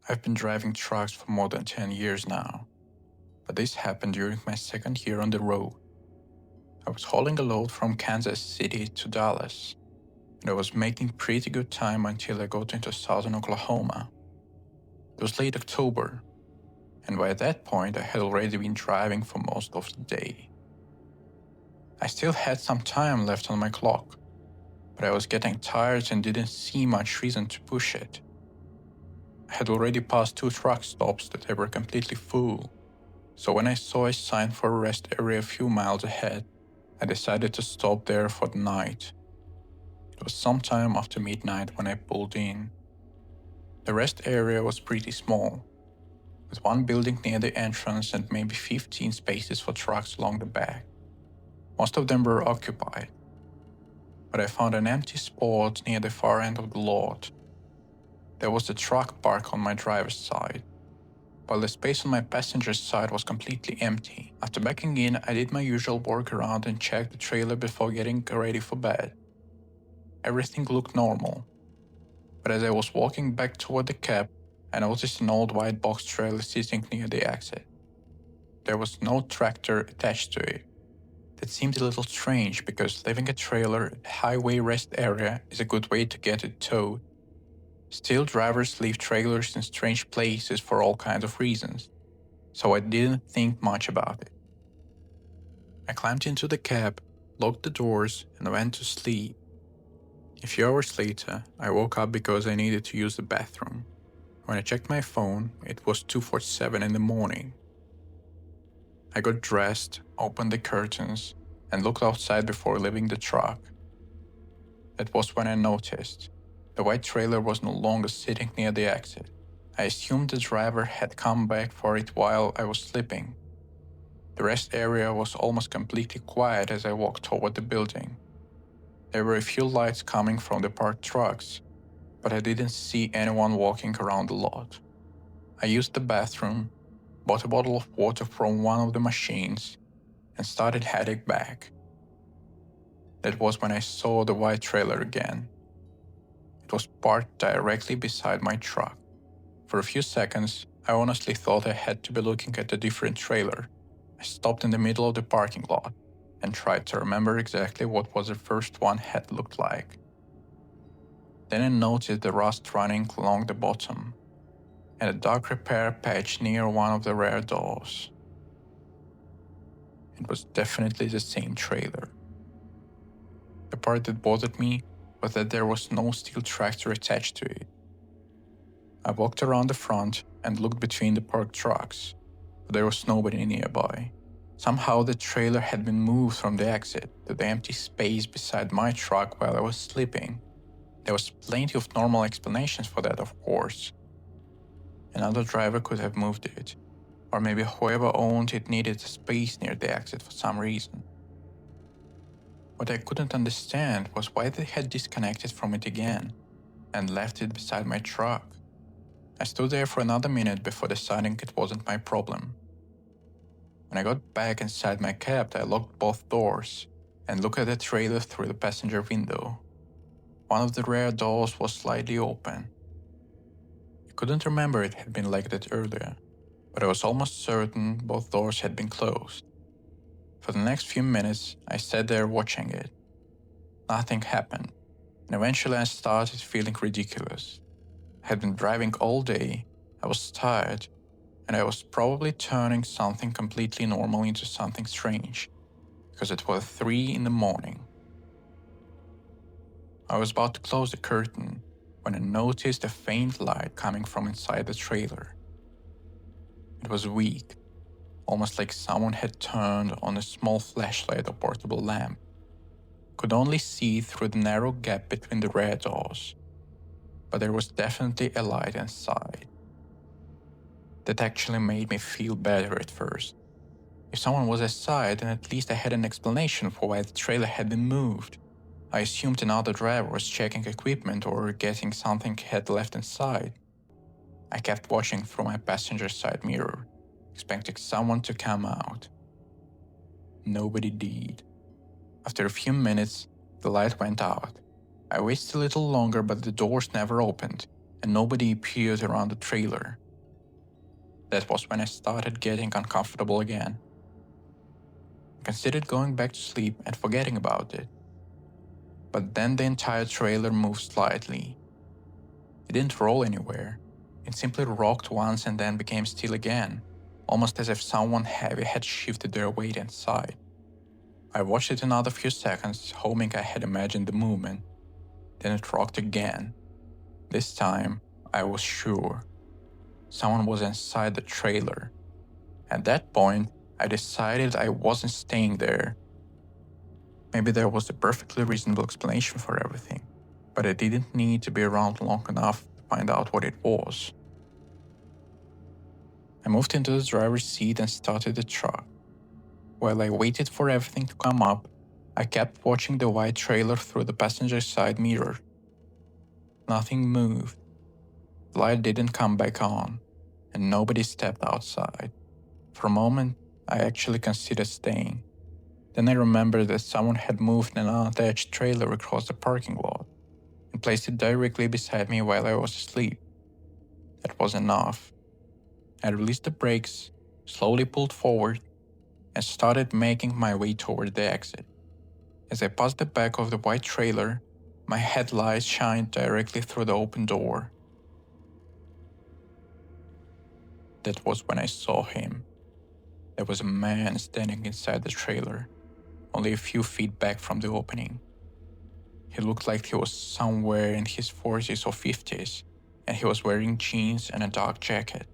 I've been driving trucks for more than 10 years now, but this happened during my second year on the road. I was hauling a load from Kansas City to Dallas, and I was making pretty good time until I got into southern Oklahoma. It was late October, and by that point I had already been driving for most of the day. I still had some time left on my clock, but I was getting tired and didn't see much reason to push it. I had already passed 2 truck stops that were completely full, so when I saw a sign for a rest area a few miles ahead, I decided to stop there for the night. It was sometime after midnight when I pulled in. The rest area was pretty small, with one building near the entrance and maybe 15 spaces for trucks along the back. Most of them were occupied, but I found an empty spot near the far end of the lot. There was the truck park on my driver's side, while the space on my passenger's side was completely empty. After backing in, I did my usual workaround and checked the trailer before getting ready for bed. Everything looked normal, but as I was walking back toward the cab, I noticed an old white box trailer sitting near the exit. There was no tractor attached to it. That seemed a little strange because leaving a trailer at a highway rest area is a good way to get it towed. Still, drivers leave trailers in strange places for all kinds of reasons, so I didn't think much about it. I climbed into the cab, locked the doors, and went to sleep. A few hours later, I woke up because I needed to use the bathroom. When I checked my phone, it was 2:47 in the morning. I got dressed, opened the curtains, and looked outside before leaving the truck. That was when I noticed the white trailer was no longer sitting near the exit. I assumed the driver had come back for it while I was sleeping. The rest area was almost completely quiet as I walked toward the building. There were a few lights coming from the parked trucks, but I didn't see anyone walking around the lot. I used the bathroom, bought a bottle of water from one of the machines, and started heading back. That was when I saw the white trailer again. It was parked directly beside my truck. For a few seconds, I honestly thought I had to be looking at a different trailer. I stopped in the middle of the parking lot and tried to remember exactly what was the first one had looked like. Then I noticed the rust running along the bottom and a dark repair patch near one of the rear doors. It was definitely the same trailer. The part that bothered me was that there was no steel tractor attached to it. I walked around the front and looked between the parked trucks, but there was nobody nearby. Somehow the trailer had been moved from the exit to the empty space beside my truck while I was sleeping. There was plenty of normal explanations for that, of course. Another driver could have moved it, or maybe whoever owned it needed a space near the exit for some reason. What I couldn't understand was why they had disconnected from it again and left it beside my truck. I stood there for another minute before deciding it wasn't my problem. When I got back inside my cab, I locked both doors and looked at the trailer through the passenger window. One of the rear doors was slightly open. I couldn't remember it had been like that earlier, but I was almost certain both doors had been closed. For the next few minutes, I sat there watching it. Nothing happened, and eventually I started feeling ridiculous. I had been driving all day, I was tired, and I was probably turning something completely normal into something strange, because it was 3 in the morning. I was about to close the curtain when I noticed a faint light coming from inside the trailer. It was weak, almost like someone had turned on a small flashlight or portable lamp. I could only see through the narrow gap between the rear doors, but there was definitely a light inside. That actually made me feel better at first. If someone was inside, then at least I had an explanation for why the trailer had been moved. I assumed another driver was checking equipment or getting something he had left inside. I kept watching through my passenger side mirror, expecting someone to come out. Nobody did. After a few minutes, the light went out. I waited a little longer, but the doors never opened, and nobody appeared around the trailer. That was when I started getting uncomfortable again. I considered going back to sleep and forgetting about it. But then the entire trailer moved slightly. It didn't roll anywhere. It simply rocked once and then became still again, almost as if someone heavy had shifted their weight inside. I watched it another few seconds, hoping I had imagined the movement. Then it rocked again. This time, I was sure. Someone was inside the trailer. At that point, I decided I wasn't staying there. Maybe there was a perfectly reasonable explanation for everything, but I didn't need to be around long enough to find out what it was. I moved into the driver's seat and started the truck. While I waited for everything to come up, I kept watching the white trailer through the passenger side mirror. Nothing moved. The light didn't come back on, and nobody stepped outside. For a moment, I actually considered staying. Then I remembered that someone had moved an unattached trailer across the parking lot and placed it directly beside me while I was asleep. That was enough. I released the brakes, slowly pulled forward, and started making my way toward the exit. As I passed the back of the white trailer, my headlights shined directly through the open door. That was when I saw him. There was a man standing inside the trailer, only a few feet back from the opening. He looked like he was somewhere in his 40s or 50s, and he was wearing jeans and a dark jacket.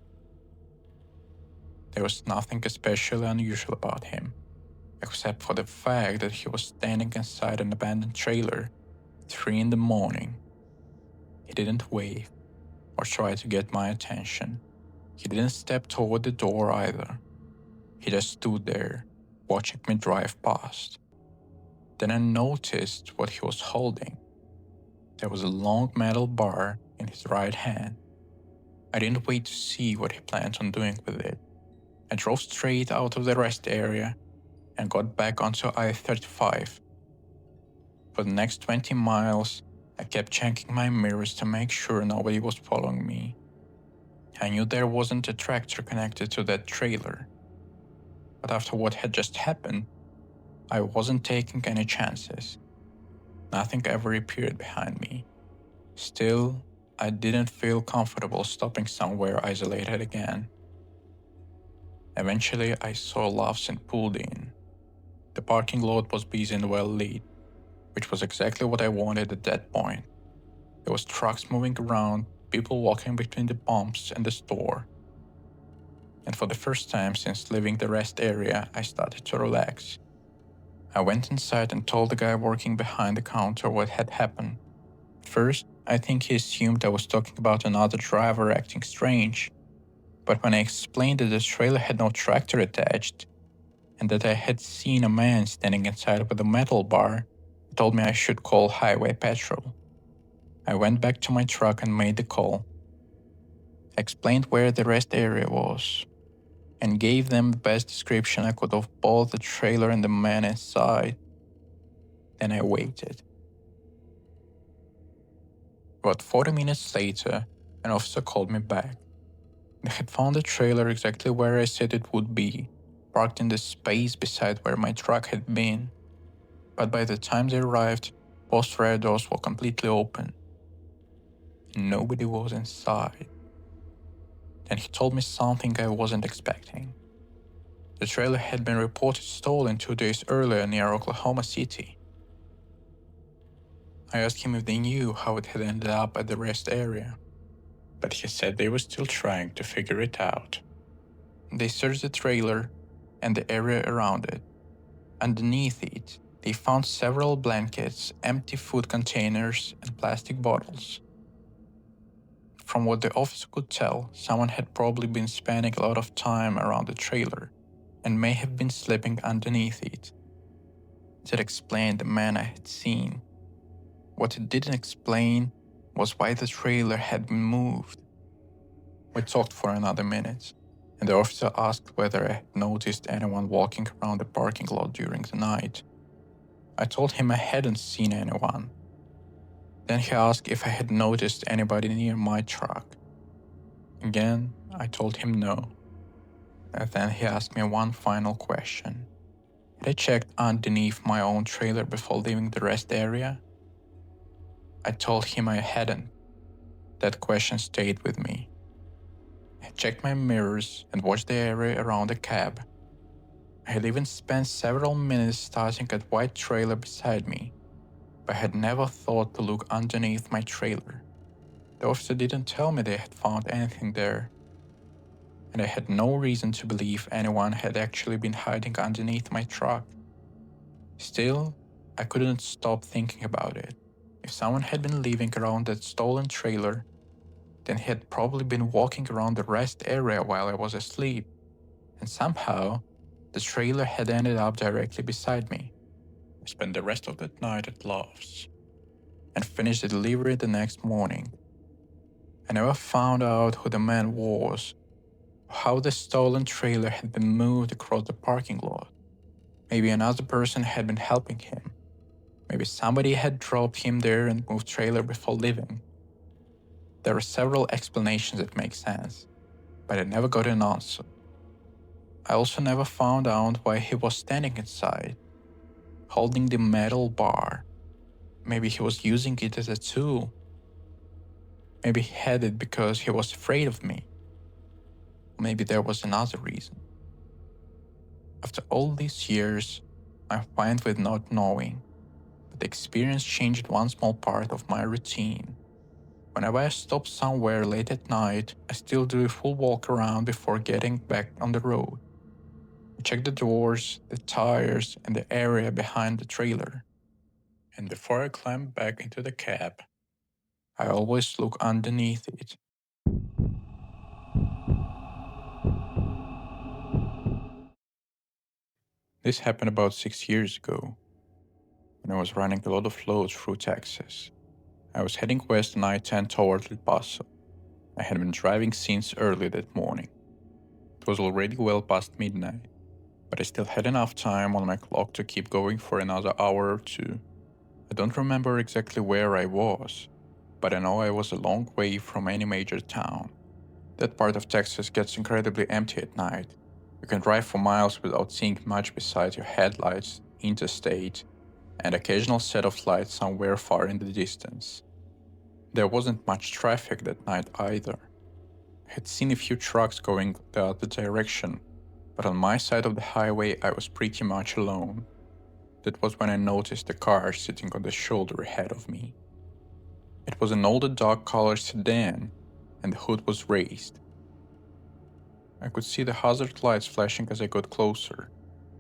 There was nothing especially unusual about him, except for the fact that he was standing inside an abandoned trailer at 3 a.m. He didn't wave or try to get my attention. He didn't step toward the door either. He just stood there, watching me drive past. Then I noticed what he was holding. There was a long metal bar in his right hand. I didn't wait to see what he planned on doing with it. I drove straight out of the rest area and got back onto I-35. For the next 20 miles, I kept checking my mirrors to make sure nobody was following me. I knew there wasn't a tractor connected to that trailer. But after what had just happened, I wasn't taking any chances. Nothing ever appeared behind me. Still, I didn't feel comfortable stopping somewhere isolated again. Eventually, I saw laughs and pulled in. The parking lot was busy and well lit, which was exactly what I wanted at that point. There was trucks moving around, people walking between the pumps and the store. And for the first time since leaving the rest area, I started to relax. I went inside and told the guy working behind the counter what had happened. At first, I think he assumed I was talking about another driver acting strange. But when I explained that the trailer had no tractor attached, and that I had seen a man standing inside with a metal bar, he told me I should call highway patrol. I went back to my truck and made the call. I explained where the rest area was, and gave them the best description I could of both the trailer and the man inside. Then I waited. About 40 minutes later, an officer called me back. They had found the trailer exactly where I said it would be, parked in the space beside where my truck had been. But by the time they arrived, both rear doors were completely open. Nobody was inside. Then he told me something I wasn't expecting. The trailer had been reported stolen 2 days earlier near Oklahoma City. I asked him if they knew how it had ended up at the rest area, but he said they were still trying to figure it out. They searched the trailer and the area around it. Underneath it, they found several blankets, empty food containers, and plastic bottles. From what the officer could tell, someone had probably been spending a lot of time around the trailer and may have been sleeping underneath it. That explained the man I had seen. What it didn't explain was why the trailer had been moved. We talked for another minute, and the officer asked whether I had noticed anyone walking around the parking lot during the night. I told him I hadn't seen anyone. Then he asked if I had noticed anybody near my truck. Again, I told him no. And then he asked me one final question. Had I checked underneath my own trailer before leaving the rest area? I told him I hadn't. That question stayed with me. I had checked my mirrors and watched the area around the cab. I had even spent several minutes starting at white trailer beside me, but I had never thought to look underneath my trailer. The officer didn't tell me they had found anything there, and I had no reason to believe anyone had actually been hiding underneath my truck. Still, I couldn't stop thinking about it. If someone had been living around that stolen trailer, then he had probably been walking around the rest area while I was asleep, and somehow, the trailer had ended up directly beside me. I spent the rest of that night at Love's and finished the delivery the next morning. I never found out who the man was, or how the stolen trailer had been moved across the parking lot. Maybe another person had been helping him. Maybe somebody had dropped him there and moved trailer before leaving. There are several explanations that make sense, but I never got an answer. I also never found out why he was standing inside, holding the metal bar. Maybe he was using it as a tool. Maybe he had it because he was afraid of me. Maybe there was another reason. After all these years, I'm fine with not knowing, but the experience changed one small part of my routine. Whenever I stop somewhere late at night, I still do a full walk around before getting back on the road. I check the doors, the tires, and the area behind the trailer. And before I climb back into the cab, I always look underneath it. This happened about 6 years ago, when I was running a lot of loads through Texas. I was heading west on I-10 toward El Paso. I had been driving since early that morning. It was already well past midnight, but I still had enough time on my clock to keep going for another hour or two. I don't remember exactly where I was, but I know I was a long way from any major town. That part of Texas gets incredibly empty at night. You can drive for miles without seeing much besides your headlights, interstate, and occasional set of lights somewhere far in the distance. There wasn't much traffic that night either. I had seen a few trucks going the other direction, but on my side of the highway I was pretty much alone. That was when I noticed a car sitting on the shoulder ahead of me. It was an older dark-colored sedan, and the hood was raised. I could see the hazard lights flashing as I got closer,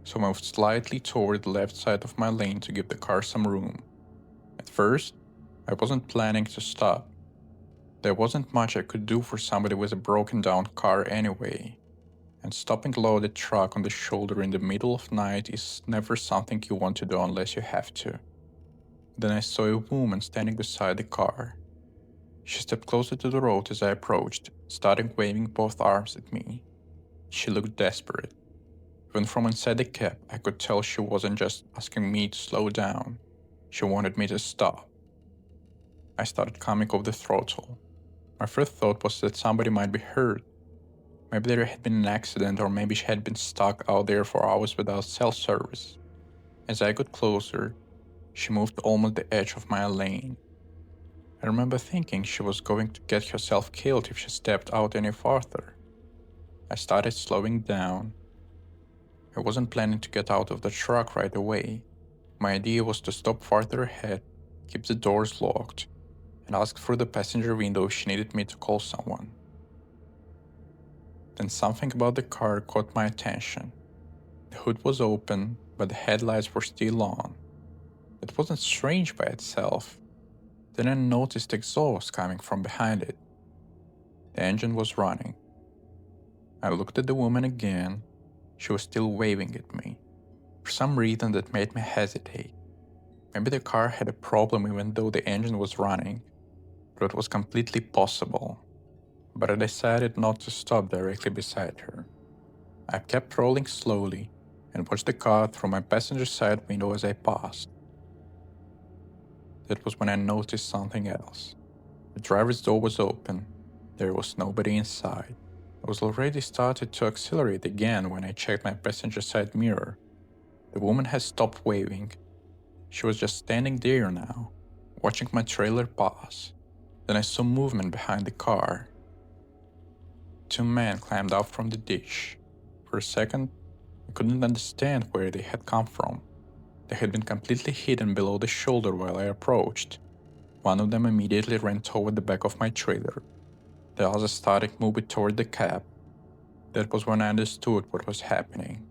so I moved slightly toward the left side of my lane to give the car some room. At first, I wasn't planning to stop. There wasn't much I could do for somebody with a broken down car anyway, and stopping a loaded truck on the shoulder in the middle of night is never something you want to do unless you have to. Then I saw a woman standing beside the car. She stepped closer to the road as I approached, starting waving both arms at me. She looked desperate. Even from inside the cab, I could tell she wasn't just asking me to slow down. She wanted me to stop. I started coming off the throttle. My first thought was that somebody might be hurt. Maybe there had been an accident, or maybe she had been stuck out there for hours without cell service. As I got closer, she moved almost the edge of my lane. I remember thinking she was going to get herself killed if she stepped out any farther. I started slowing down. I wasn't planning to get out of the truck right away. My idea was to stop farther ahead, keep the doors locked, and ask through the passenger window if she needed me to call someone. Then something about the car caught my attention. The hood was open, but the headlights were still on. It wasn't strange by itself. Then I noticed exhaust coming from behind it. The engine was running. I looked at the woman again. She was still waving at me. For some reason that made me hesitate. Maybe the car had a problem even though the engine was running, but it was completely possible. But I decided not to stop directly beside her. I kept rolling slowly and watched the car through my passenger side window as I passed. That was when I noticed something else. The driver's door was open. There was nobody inside. I was already started to accelerate again when I checked my passenger side mirror. The woman had stopped waving. She was just standing there now, watching my trailer pass. Then I saw movement behind the car. Two men climbed out from the ditch. For a second, I couldn't understand where they had come from. They had been completely hidden below the shoulder while I approached. One of them immediately ran toward the back of my trailer. The other started moving toward the cab. That was when I understood what was happening.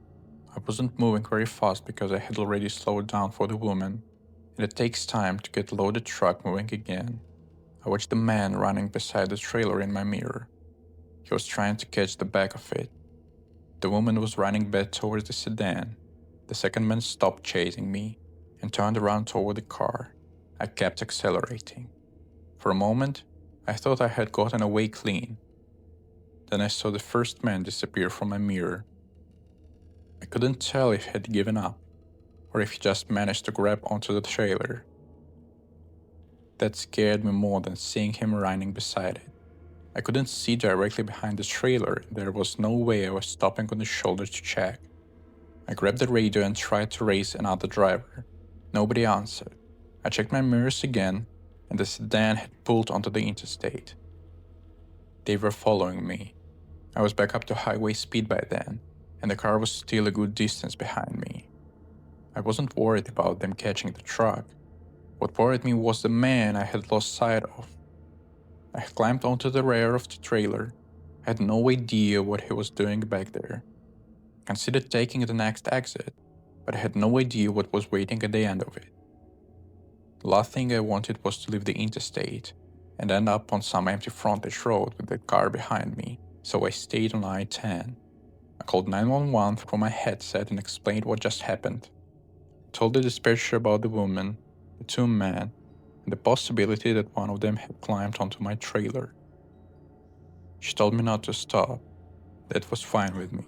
I wasn't moving very fast because I had already slowed down for the woman, and it takes time to get a loaded truck moving again. I watched the man running beside the trailer in my mirror. He was trying to catch the back of it. The woman was running back towards the sedan. The second man stopped chasing me and turned around toward the car. I kept accelerating. For a moment, I thought I had gotten away clean. Then I saw the first man disappear from my mirror. I couldn't tell if he had given up, or if he just managed to grab onto the trailer. That scared me more than seeing him running beside it. I couldn't see directly behind the trailer, and there was no way I was stopping on the shoulder to check. I grabbed the radio and tried to raise another driver. Nobody answered. I checked my mirrors again, and the sedan had pulled onto the interstate. They were following me. I was back up to highway speed by then, and the car was still a good distance behind me. I wasn't worried about them catching the truck. What worried me was the man I had lost sight of. I had climbed onto the rear of the trailer. I had no idea what he was doing back there. I considered taking the next exit, but I had no idea what was waiting at the end of it. The last thing I wanted was to leave the interstate and end up on some empty frontage road with the car behind me, so I stayed on I-10. I called 911 through my headset and explained what just happened. I told the dispatcher about the woman, the two men, and the possibility that one of them had climbed onto my trailer. She told me not to stop. That was fine with me.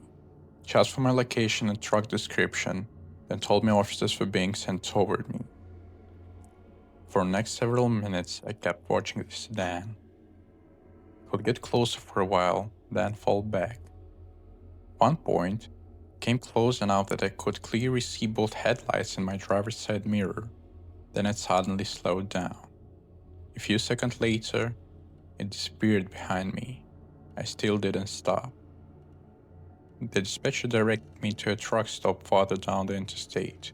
She asked for my location and truck description, then told me officers were being sent toward me. For the next several minutes, I kept watching the sedan. It would get closer for a while, then fall back. At one point, it came close enough that I could clearly see both headlights in my driver's side mirror. Then it suddenly slowed down. A few seconds later, it disappeared behind me. I still didn't stop. The dispatcher directed me to a truck stop farther down the interstate,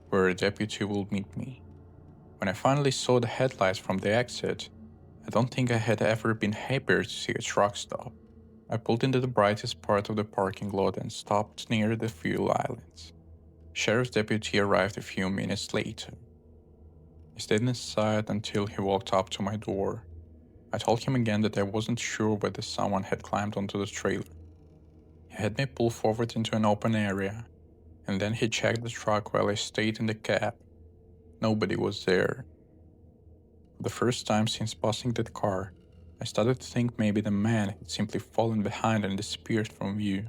where a deputy would meet me. When I finally saw the headlights from the exit, I don't think I had ever been happier to see a truck stop. I pulled into the brightest part of the parking lot and stopped near the fuel islands. Sheriff's deputy arrived a few minutes later. I stayed inside until he walked up to my door. I told him again that I wasn't sure whether someone had climbed onto the trailer. He had me pull forward into an open area, and then he checked the truck while I stayed in the cab. Nobody was there. For the first time since passing that car, I started to think maybe the man had simply fallen behind and disappeared from view.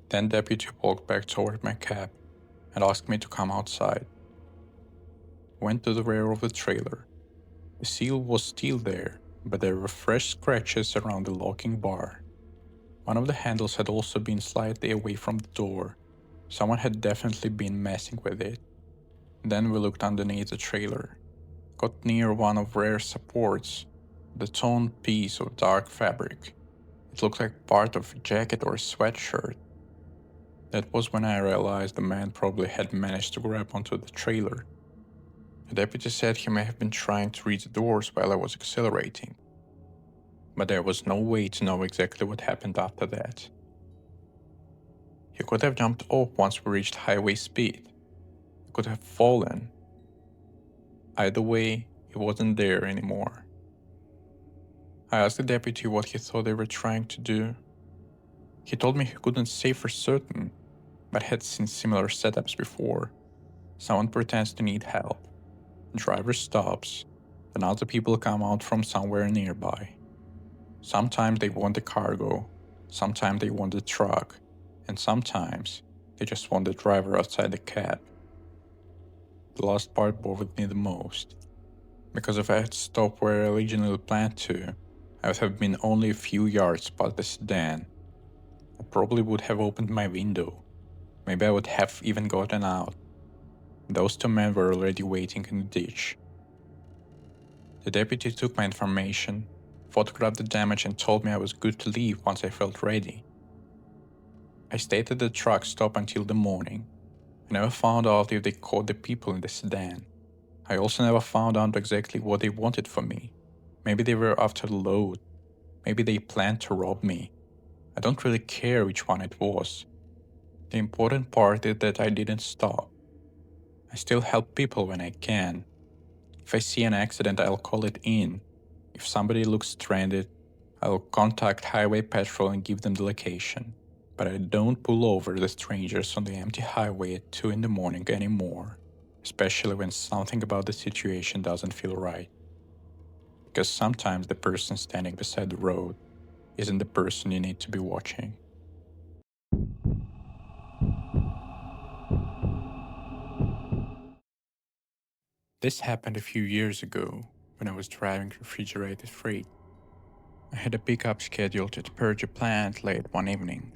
Then deputy walked back toward my cab and asked me to come outside. I went to the rear of the trailer. The seal was still there, but there were fresh scratches around the locking bar. One of the handles had also been slightly away from the door. Someone had definitely been messing with it. Then we looked underneath the trailer. Got near one of rare supports, the torn piece of dark fabric. It looked like part of a jacket or a sweatshirt. That was when I realized the man probably had managed to grab onto the trailer. The deputy said he may have been trying to reach the doors while I was accelerating, but there was no way to know exactly what happened after that. He could have jumped off once we reached highway speed. He could have fallen. Either way, he wasn't there anymore. I asked the deputy what he thought they were trying to do. He told me he couldn't say for certain, but had seen similar setups before. Someone pretends to need help. The driver stops, then other people come out from somewhere nearby. Sometimes they want the cargo, sometimes they want the truck, and sometimes they just want the driver outside the cab. The last part bothered me the most, because if I had stopped where I originally planned to, I would have been only a few yards past the sedan. I probably would have opened my window. Maybe I would have even gotten out. Those two men were already waiting in the ditch. The deputy took my information, photographed the damage and told me I was good to leave once I felt ready. I stayed at the truck stop until the morning. I never found out if they caught the people in the sedan. I also never found out exactly what they wanted from me. Maybe they were after the load. Maybe they planned to rob me. I don't really care which one it was. The important part is that I didn't stop. I still help people when I can. If I see an accident, I'll call it in. If somebody looks stranded, I'll contact Highway Patrol and give them the location. But I don't pull over the strangers on the empty highway at 2 in the morning anymore, especially when something about the situation doesn't feel right. Because sometimes the person standing beside the road isn't the person you need to be watching. This happened a few years ago when I was driving refrigerated freight. I had a pickup scheduled to purge a plant late one evening.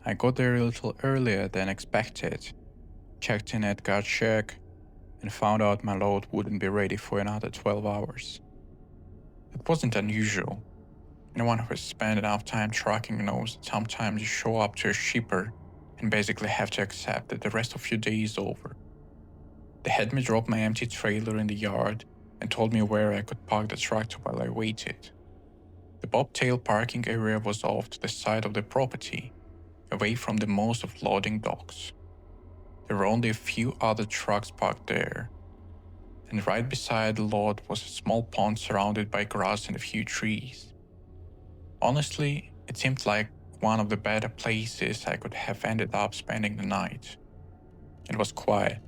I got there a little earlier than expected, checked in at guard check, and found out my load wouldn't be ready for another 12 hours. It wasn't unusual. Anyone who has spent enough time trucking knows that sometimes you show up to a shipper and basically have to accept that the rest of your day is over. They had me drop my empty trailer in the yard and told me where I could park the tractor while I waited. The bobtail parking area was off to the side of the property, away from the most of loading docks. There were only a few other trucks parked there, and right beside the lot was a small pond surrounded by grass and a few trees. Honestly, it seemed like one of the better places I could have ended up spending the night. It was quiet.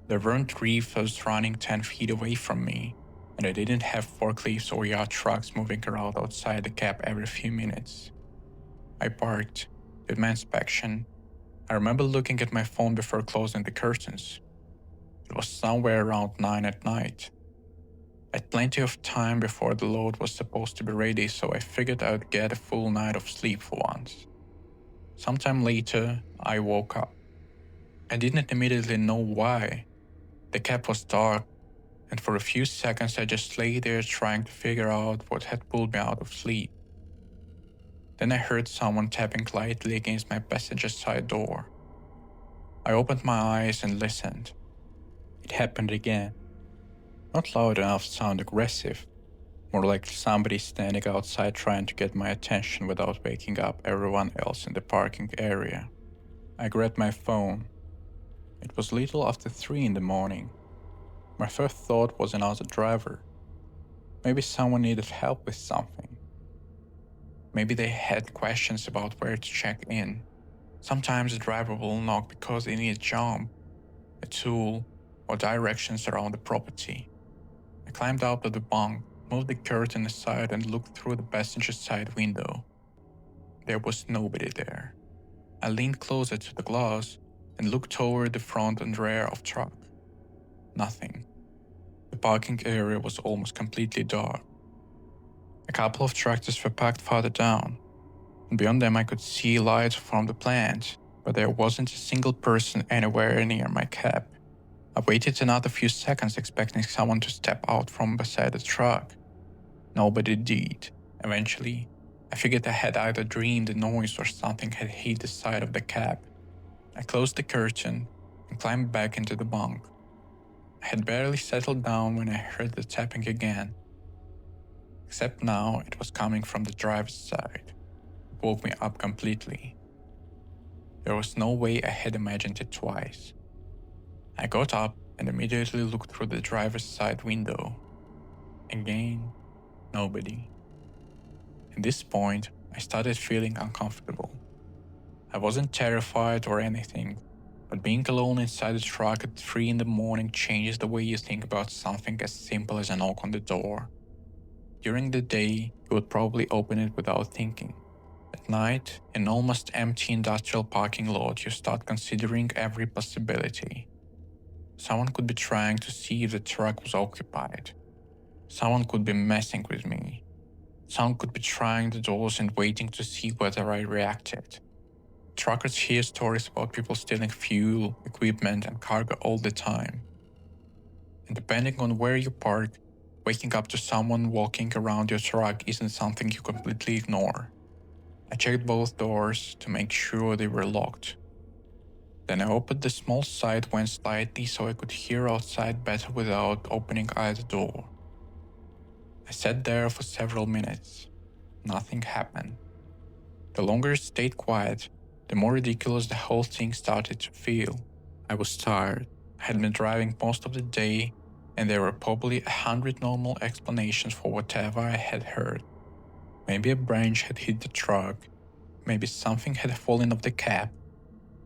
There weren't reefers running 10 feet away from me, and I didn't have forklifts or yard trucks moving around outside the cab every few minutes. I parked, did my inspection. I remember looking at my phone before closing the curtains. It was somewhere around 9 at night. I had plenty of time before the load was supposed to be ready, so I figured I'd get a full night of sleep for once. Sometime later, I woke up. I didn't immediately know why. The cab was dark, and for a few seconds I just lay there trying to figure out what had pulled me out of sleep. Then I heard someone tapping lightly against my passenger side door. I opened my eyes and listened. It happened again. Not loud enough to sound aggressive, more like somebody standing outside trying to get my attention without waking up everyone else in the parking area. I grabbed my phone. It was little after 3 in the morning. My first thought was another driver. Maybe someone needed help with something. Maybe they had questions about where to check in. Sometimes a driver will knock because they need a job, a tool, or directions around the property. I climbed out of the bunk, moved the curtain aside and looked through the passenger side window. There was nobody there. I leaned closer to the glass and looked toward the front and rear of the truck. Nothing. The parking area was almost completely dark. A couple of tractors were parked farther down, and beyond them I could see lights from the plant, but there wasn't a single person anywhere near my cab. I waited another few seconds expecting someone to step out from beside the truck. Nobody did. Eventually, I figured I had either dreamed the noise or something had hit the side of the cab. I closed the curtain and climbed back into the bunk. I had barely settled down when I heard the tapping again. Except now it was coming from the driver's side. It woke me up completely. There was no way I had imagined it twice. I got up and immediately looked through the driver's side window. Again, nobody. At this point, I started feeling uncomfortable. I wasn't terrified or anything, but being alone inside the truck at 3 in the morning changes the way you think about something as simple as a knock on the door. During the day, you would probably open it without thinking. At night, in an almost empty industrial parking lot, you start considering every possibility. Someone could be trying to see if the truck was occupied. Someone could be messing with me. Someone could be trying the doors and waiting to see whether I reacted. Truckers hear stories about people stealing fuel, equipment, and cargo all the time. And depending on where you park, waking up to someone walking around your truck isn't something you completely ignore. I checked both doors to make sure they were locked. Then I opened the small side one slightly so I could hear outside better without opening either door. I sat there for several minutes. Nothing happened. The longer it stayed quiet, the more ridiculous the whole thing started to feel. I was tired. I had been driving most of the day, and there were probably 100 normal explanations for whatever I had heard. Maybe a branch had hit the truck. Maybe something had fallen off the cab.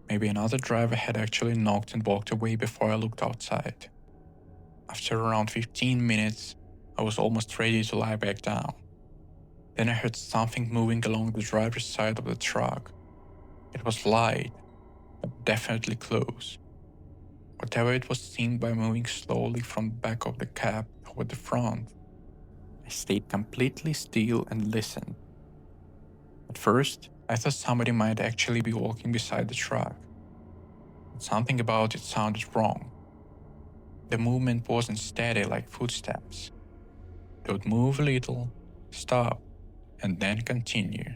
Maybe another driver had actually knocked and walked away before I looked outside. After around 15 minutes, I was almost ready to lie back down. Then I heard something moving along the driver's side of the truck. It was light, but definitely close. Whatever it was seemed by moving slowly from the back of the cab toward the front. I stayed completely still and listened. At first, I thought somebody might actually be walking beside the truck. But something about it sounded wrong. The movement wasn't steady like footsteps. They would move a little, stop, and then continue.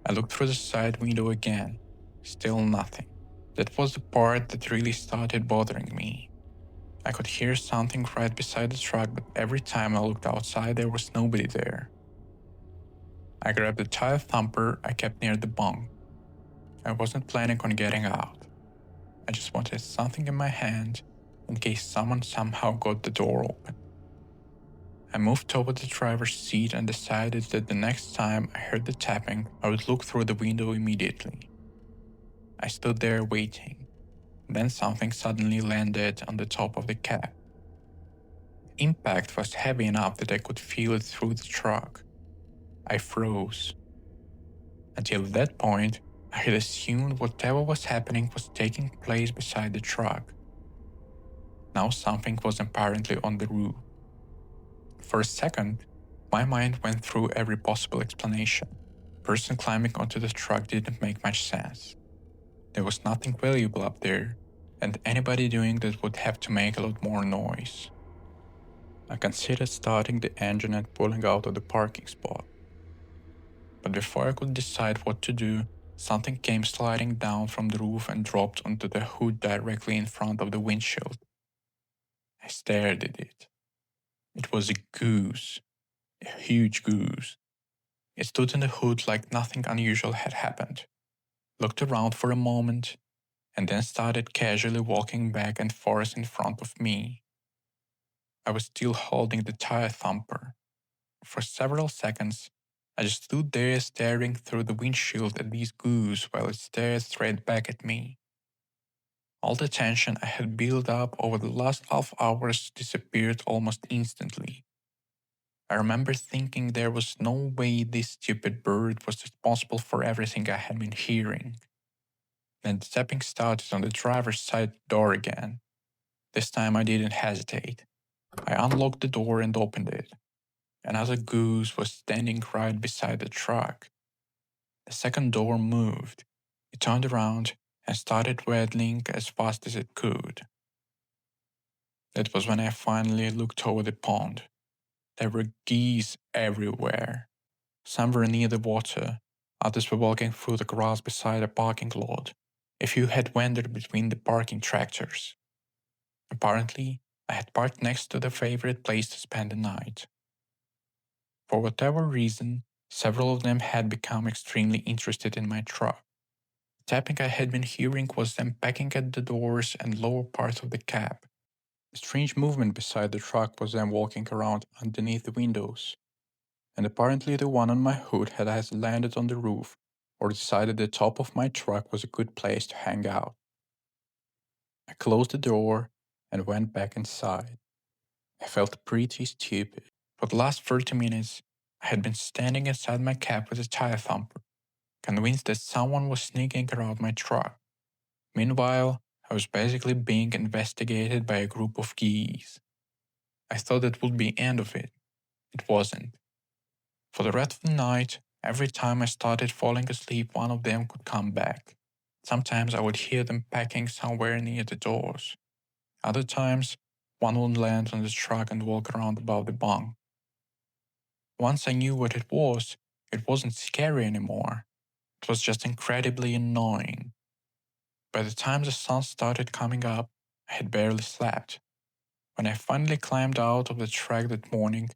I looked through the side window again. Still nothing. That was the part that really started bothering me. I could hear something right beside the truck, but every time I looked outside, there was nobody there. I grabbed the tire thumper I kept near the bunk. I wasn't planning on getting out. I just wanted something in my hand in case someone somehow got the door open. I moved toward the driver's seat and decided that the next time I heard the tapping, I would look through the window immediately. I stood there waiting. Then something suddenly landed on the top of the cab. The impact was heavy enough that I could feel it through the truck. I froze. Until that point, I had assumed whatever was happening was taking place beside the truck. Now something was apparently on the roof. For a second, my mind went through every possible explanation. The person climbing onto the truck didn't make much sense. There was nothing valuable up there, and anybody doing that would have to make a lot more noise. I considered starting the engine and pulling out of the parking spot. But before I could decide what to do, something came sliding down from the roof and dropped onto the hood directly in front of the windshield. I stared at it. It was a goose, a huge goose. It stood in the hood like nothing unusual had happened, looked around for a moment, and then started casually walking back and forth in front of me. I was still holding the tire thumper. For several seconds, I just stood there staring through the windshield at this goose while it stared straight back at me. All the tension I had built up over the last half hours disappeared almost instantly. I remember thinking there was no way this stupid bird was responsible for everything I had been hearing. Then the tapping started on the driver's side door again. This time I didn't hesitate. I unlocked the door and opened it. Another goose was standing right beside the truck. The second door moved. It turned around and started waddling as fast as it could. That was when I finally looked over the pond. There were geese everywhere. Some were near the water, others were walking through the grass beside a parking lot. A few had wandered between the parking tractors. Apparently, I had parked next to the favorite place to spend the night. For whatever reason, several of them had become extremely interested in my truck. The tapping I had been hearing was them pecking at the doors and lower parts of the cab. The strange movement beside the truck was them walking around underneath the windows. And apparently the one on my hood had either landed on the roof or decided the top of my truck was a good place to hang out. I closed the door and went back inside. I felt pretty stupid. For the last 30 minutes, I had been standing inside my cab with a tire thumper, convinced that someone was sneaking around my truck. Meanwhile, I I was basically being investigated by a group of geese. I thought that would be the end of it. It wasn't. For the rest of the night, every time I started falling asleep, one of them could come back. Sometimes I would hear them pecking somewhere near the doors. Other times, one would land on the truck and walk around above the bunk. Once I knew what it wasn't scary anymore. It was just incredibly annoying. By the time the sun started coming up, I had barely slept. When I finally climbed out of the truck that morning,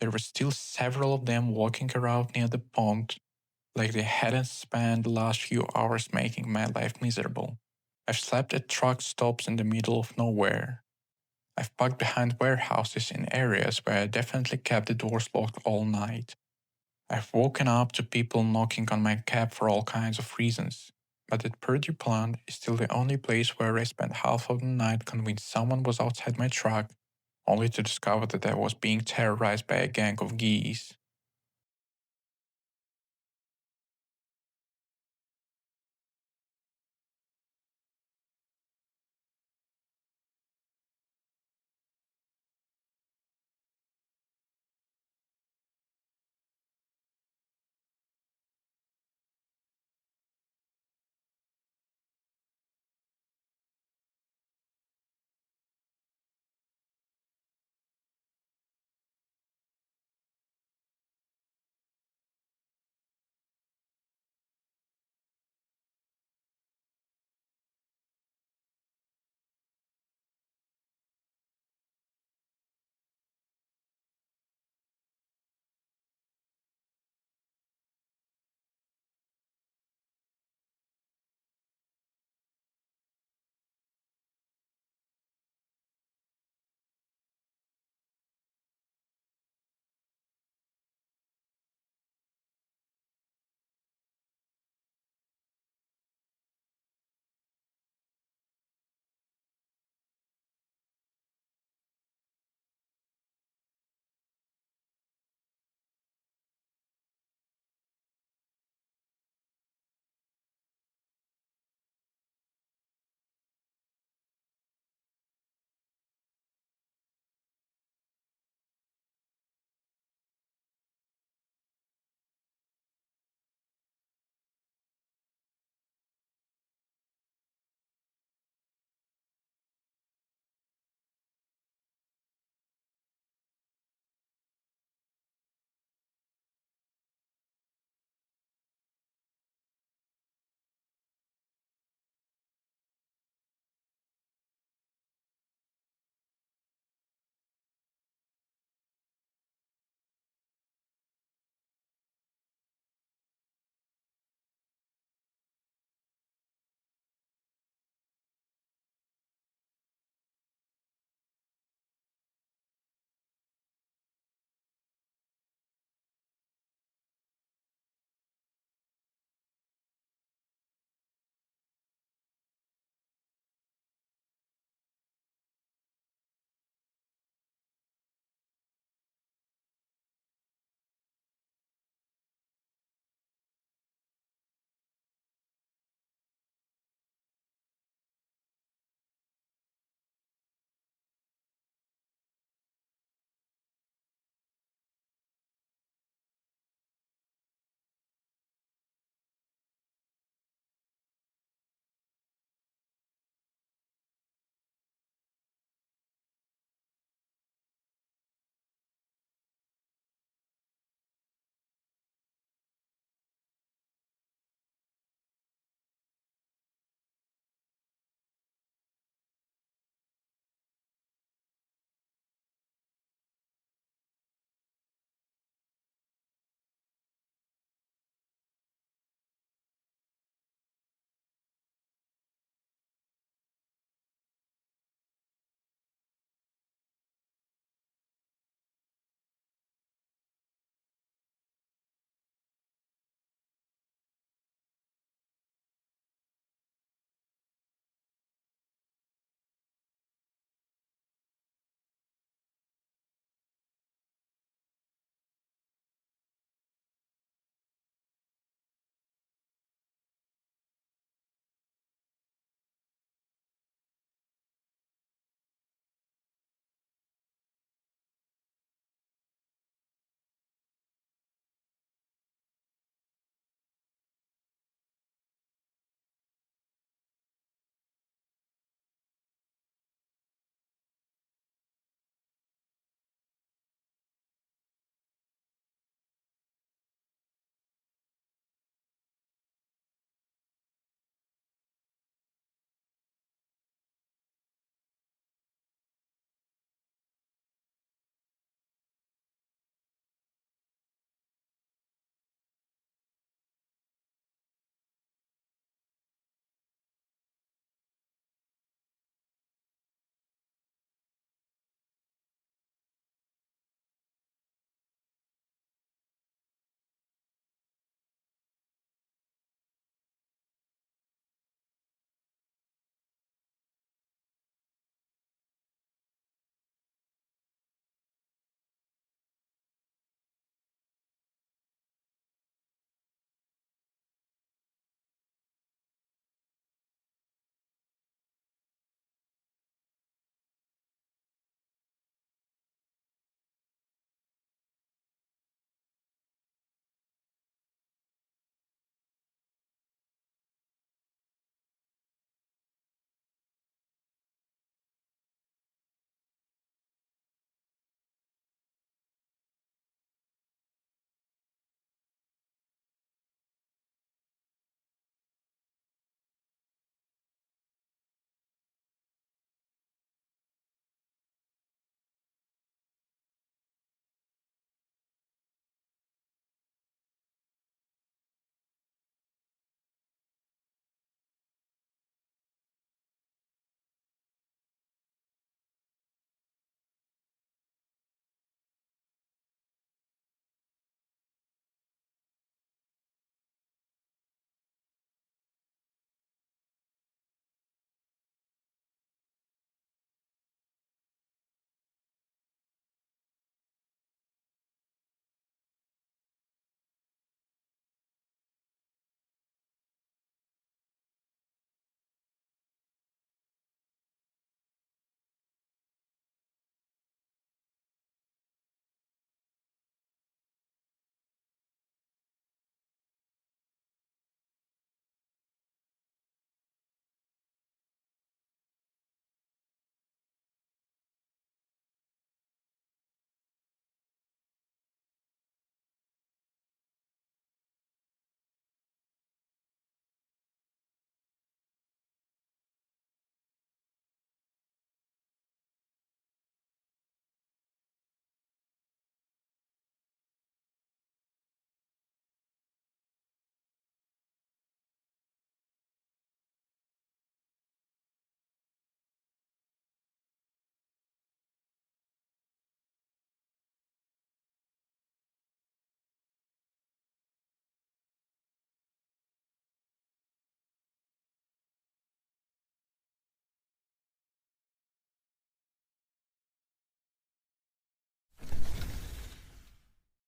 there were still several of them walking around near the pond, like they hadn't spent the last few hours making my life miserable. I've slept at truck stops in the middle of nowhere. I've parked behind warehouses in areas where I definitely kept the doors locked all night. I've woken up to people knocking on my cab for all kinds of reasons, but that Purdue plant is still the only place where I spent half of the night convinced someone was outside my truck, only to discover that I was being terrorized by a gang of geese.